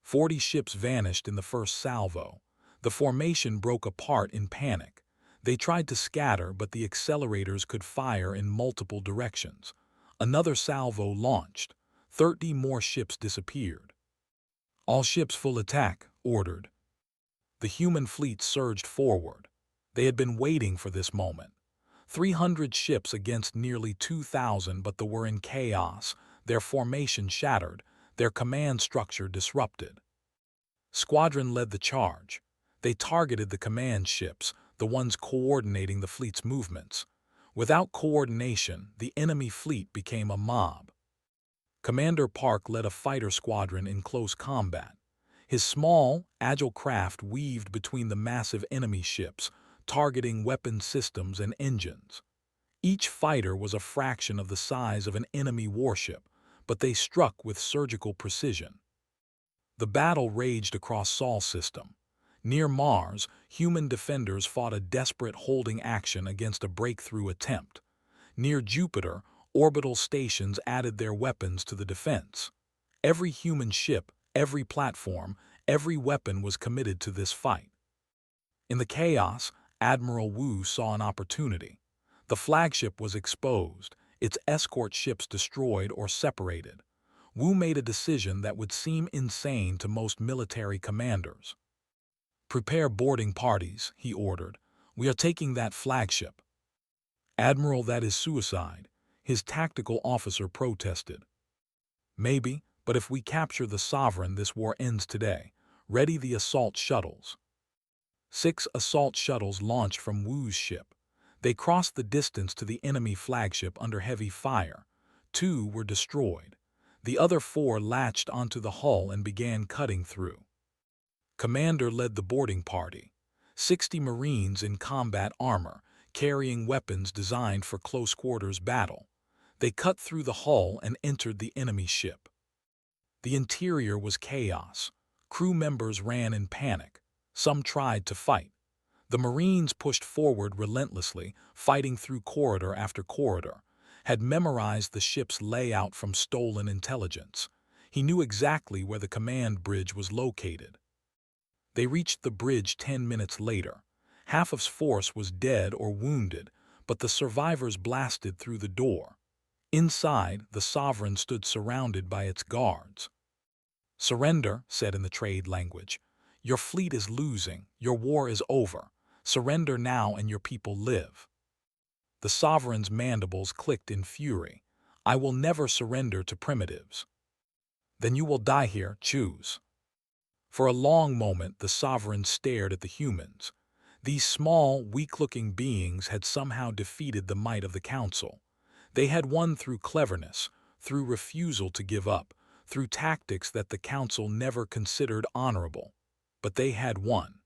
Speaker 1: 40 ships vanished in the first salvo. The formation broke apart in panic. They tried to scatter, but the accelerators could fire in multiple directions. Another salvo launched. 30 more ships disappeared. All ships full attack, ordered. The human fleet surged forward. They had been waiting for this moment. 300 ships against nearly 2,000, but they were in chaos, their formation shattered, their command structure disrupted. Squadron led the charge. They targeted the command ships, the ones coordinating the fleet's movements. Without coordination, the enemy fleet became a mob. Commander Park led a fighter squadron in close combat. His small, agile craft weaved between the massive enemy ships, targeting weapon systems and engines. Each fighter was a fraction of the size of an enemy warship, but they struck with surgical precision. The battle raged across Sol system. Near Mars, human defenders fought a desperate holding action against a breakthrough attempt. Near Jupiter, orbital stations added their weapons to the defense. Every human ship, every platform, every weapon was committed to this fight. In the chaos, Admiral Wu saw an opportunity. The flagship was exposed, its escort ships destroyed or separated. Wu made a decision that would seem insane to most military commanders. "Prepare boarding parties," he ordered. "We are taking that flagship." "Admiral, that is suicide," his tactical officer protested. "Maybe, but if we capture the Sovereign, this war ends today. Ready the assault shuttles." 6 assault shuttles launched from Wu's ship. They crossed the distance to the enemy flagship under heavy fire. 2 were destroyed. The other 4 latched onto the hull and began cutting through. Commander led the boarding party. 60 Marines in combat armor, carrying weapons designed for close-quarters battle. They cut through the hull and entered the enemy ship. The interior was chaos. Crew members ran in panic. Some tried to fight. The Marines pushed forward relentlessly, fighting through corridor after corridor, had memorized the ship's layout from stolen intelligence. He knew exactly where the command bridge was located. They reached the bridge 10 minutes later. Half of his force was dead or wounded, but the survivors blasted through the door. Inside, the Sovereign stood surrounded by its guards. "Surrender," said in the trade language. "Your fleet is losing. Your war is over. Surrender now and your people live." The Sovereign's mandibles clicked in fury. "I will never surrender to primitives." "Then you will die here. Choose." For a long moment, the Sovereign stared at the humans. These small, weak-looking beings had somehow defeated the might of the Council. They had won through cleverness, through refusal to give up, through tactics that the Council never considered honorable. But they had won.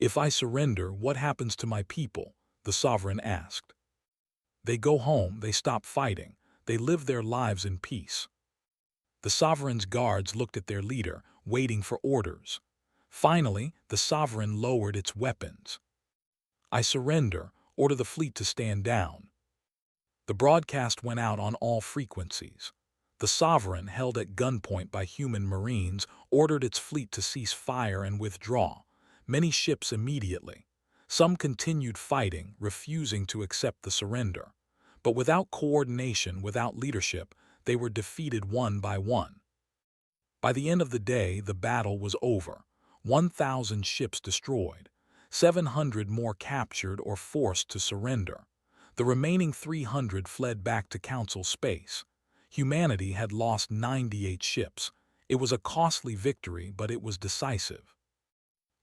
Speaker 1: "If I surrender, what happens to my people?" the Sovereign asked. "They go home, they stop fighting, they live their lives in peace." The Sovereign's guards looked at their leader, waiting for orders. Finally, the Sovereign lowered its weapons. "I surrender. Order the fleet to stand down." The broadcast went out on all frequencies. The Sovereign, held at gunpoint by human Marines, ordered its fleet to cease fire and withdraw. Many ships immediately. Some continued fighting, refusing to accept the surrender. But without coordination, without leadership, they were defeated one by one. By the end of the day, the battle was over. 1,000 ships destroyed. 700 more captured or forced to surrender. The remaining 300 fled back to Council space. Humanity had lost 98 ships. It was a costly victory, but it was decisive.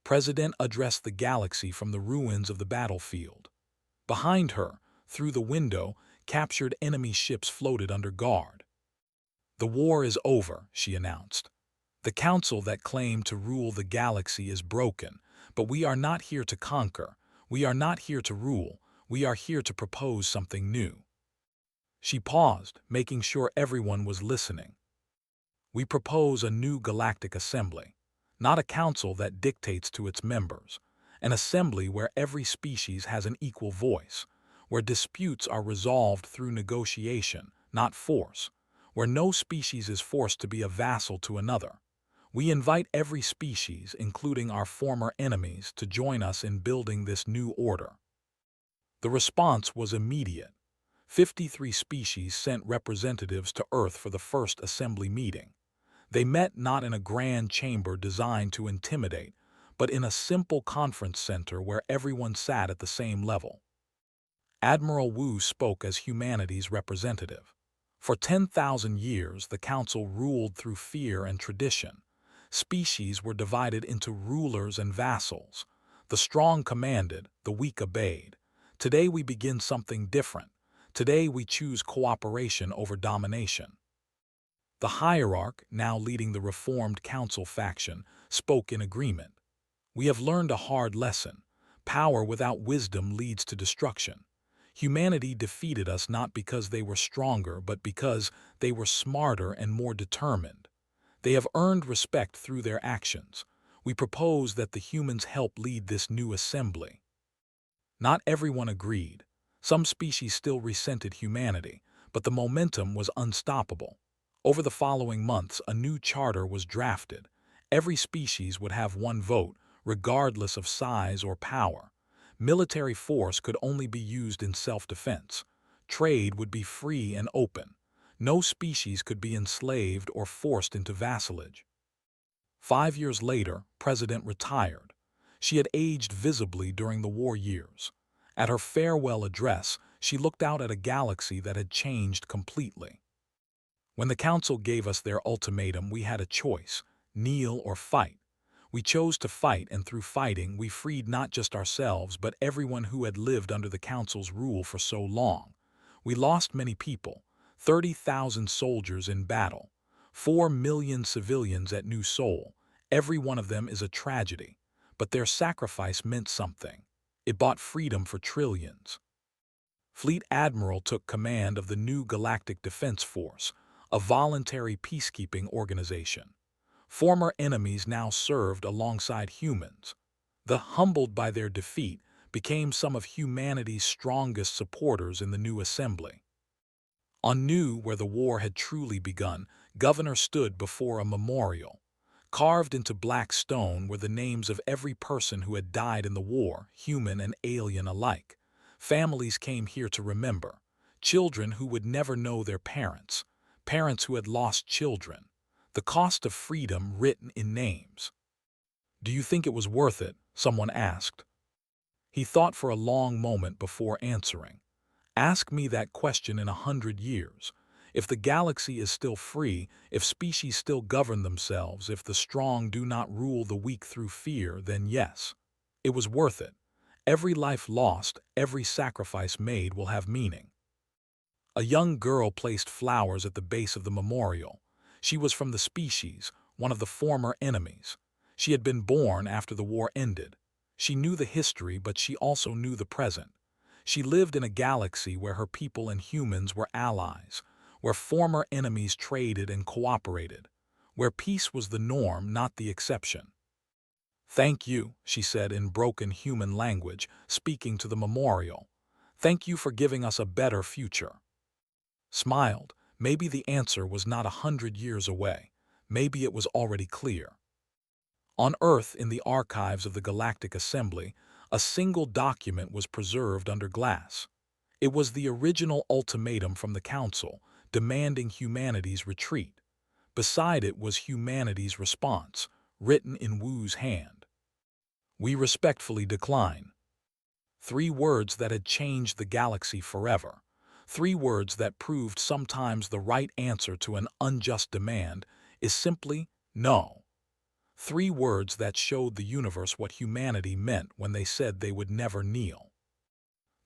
Speaker 1: President addressed the galaxy from the ruins of the battlefield. Behind her, through the window, captured enemy ships floated under guard. "The war is over," she announced. "The council that claimed to rule the galaxy is broken, but we are not here to conquer. We are not here to rule. We are here to propose something new." She paused, making sure everyone was listening. "We propose a new galactic assembly, not a council that dictates to its members, an assembly where every species has an equal voice, where disputes are resolved through negotiation, not force, where no species is forced to be a vassal to another. We invite every species, including our former enemies, to join us in building this new order." The response was immediate. 53 species sent representatives to Earth for the first assembly meeting. They met not in a grand chamber designed to intimidate, but in a simple conference center where everyone sat at the same level. Admiral Wu spoke as humanity's representative. For 10,000 years, the Council ruled through fear and tradition. Species were divided into rulers and vassals. The strong commanded, the weak obeyed. Today we begin something different. Today we choose cooperation over domination. The hierarch, now leading the reformed council faction, spoke in agreement. "We have learned a hard lesson. Power without wisdom leads to destruction. Humanity defeated us not because they were stronger, but because they were smarter and more determined. They have earned respect through their actions. We propose that the humans help lead this new assembly." Not everyone agreed. Some species still resented humanity, but the momentum was unstoppable. Over the following months, a new charter was drafted. Every species would have one vote, regardless of size or power. Military force could only be used in self-defense. Trade would be free and open. No species could be enslaved or forced into vassalage. 5 years later, President retired. She had aged visibly during the war years. At her farewell address, she looked out at a galaxy that had changed completely. "When the Council gave us their ultimatum, we had a choice: kneel or fight. We chose to fight, and through fighting, we freed not just ourselves, but everyone who had lived under the Council's rule for so long. We lost many people, 30,000 soldiers in battle, 4 million civilians at New Seoul. Every one of them is a tragedy, but their sacrifice meant something. It bought freedom for trillions." Fleet Admiral took command of the new Galactic Defense Force, a voluntary peacekeeping organization. Former enemies now served alongside humans. The humbled by their defeat became some of humanity's strongest supporters in the new assembly. On Nu, where the war had truly begun, Governor stood before a memorial. Carved into black stone were the names of every person who had died in the war, human and alien alike. Families came here to remember. Children who would never know their parents. Parents who had lost children. The cost of freedom written in names. "Do you think it was worth it?" someone asked. He thought for a long moment before answering. "Ask me that question in 100 years. If the galaxy is still free, if species still govern themselves, if the strong do not rule the weak through fear, then yes, it was worth it. Every life lost, every sacrifice made will have meaning." A young girl placed flowers at the base of the memorial. She was from the species, one of the former enemies. She had been born after the war ended. She knew the history, but she also knew the present. She lived in a galaxy where her people and humans were allies, where former enemies traded and cooperated, where peace was the norm, not the exception. "Thank you," she said in broken human language, speaking to the memorial. "Thank you for giving us a better future." Smiled. Maybe the answer was not 100 years away. Maybe it was already clear. On Earth, in the archives of the Galactic Assembly, a single document was preserved under glass. It was the original ultimatum from the Council, demanding humanity's retreat. Beside it was humanity's response, written in Wu's hand. "We respectfully decline." 3 words that had changed the galaxy forever. 3 words that proved sometimes the right answer to an unjust demand is simply no. 3 words that showed the universe what humanity meant when they said they would never kneel.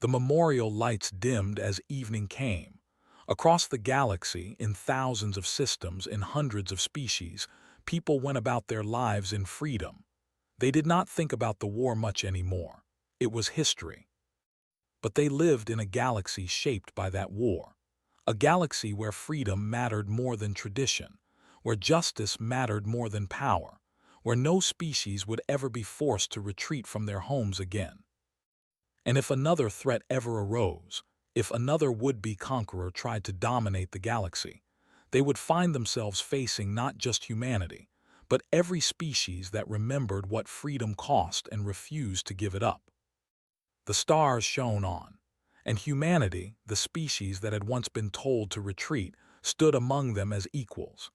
Speaker 1: The memorial lights dimmed as evening came. Across the galaxy, in thousands of systems, in hundreds of species, people went about their lives in freedom. They did not think about the war much anymore. It was history. But they lived in a galaxy shaped by that war. A galaxy where freedom mattered more than tradition, where justice mattered more than power, where no species would ever be forced to retreat from their homes again. And if another threat ever arose, if another would-be conqueror tried to dominate the galaxy, they would find themselves facing not just humanity, but every species that remembered what freedom cost and refused to give it up. The stars shone on, and humanity, the species that had once been told to retreat, stood among them as equals.